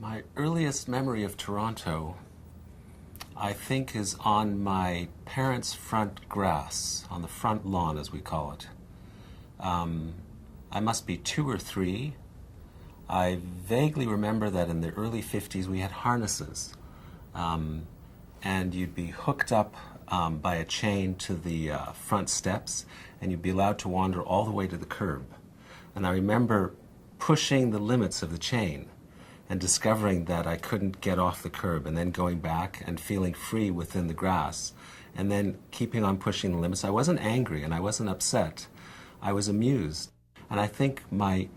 My earliest memory of Toronto, I think, is on my parents' front grass, on the front lawn, as we call it. I must be 2 or 3. I vaguely remember that in the early 50s we had harnesses, and you'd be hooked up by a chain to the front steps, and you'd be allowed to wander all the way to the curb. And I remember pushing the limits of the chain and discovering that I couldn't get off the curb, and then going back and feeling free within the grass, and then keeping on pushing the limits. I wasn't angry and I wasn't upset. I was amused. And I think my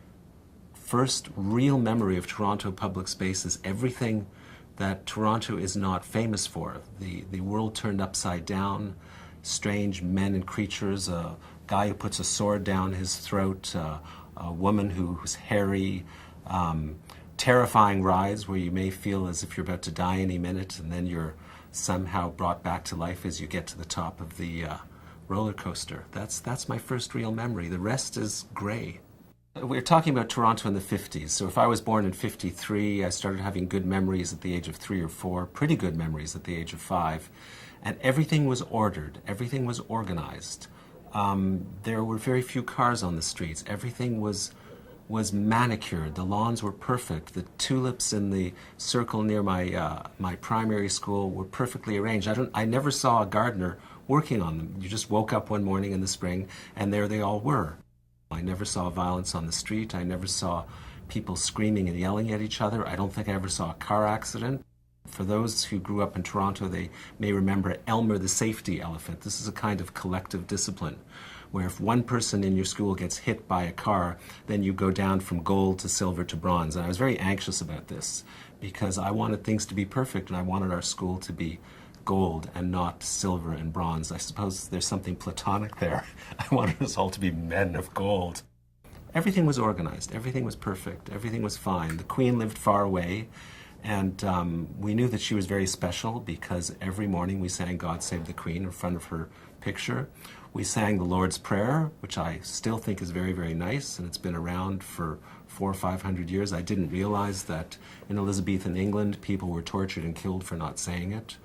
first real memory of Toronto public space is everything that Toronto is not famous for. The world turned upside down, strange men and creatures, a guy who puts a sword down his throat, a woman who's hairy, terrifying rides where you may feel as if you're about to die any minute, and then you're somehow brought back to life as you get to the top of the roller coaster. That's my first real memory. The rest is gray. We're talking about Toronto in the 50s. So if I was born in 53, I started having good memories at the age of 3 or 4, pretty good memories at the age of 5. And everything was ordered. Everything was organized. There were very few cars on the streets. Everything was manicured. The lawns were perfect. The tulips in the circle near my primary school were perfectly arranged. I never saw a gardener working on them. You just woke up one morning in the spring and there they all were. I never saw violence on the street. I never saw people screaming and yelling at each other. I don't think I ever saw a car accident. For those who grew up in Toronto, they may remember Elmer the safety elephant. This is a kind of collective discipline where if one person in your school gets hit by a car, then you go down from gold to silver to bronze. And I was very anxious about this because I wanted things to be perfect and I wanted our school to be gold and not silver and bronze. I suppose there's something platonic there. I wanted us all to be men of gold. Everything was organized. Everything was perfect. Everything was fine. The Queen lived far away. And we knew that she was very special because every morning we sang God Save the Queen in front of her picture. We sang the Lord's Prayer, which I still think is very, very nice, and it's been around for 400 or 500 years. I didn't realize that in Elizabethan England people were tortured and killed for not saying it.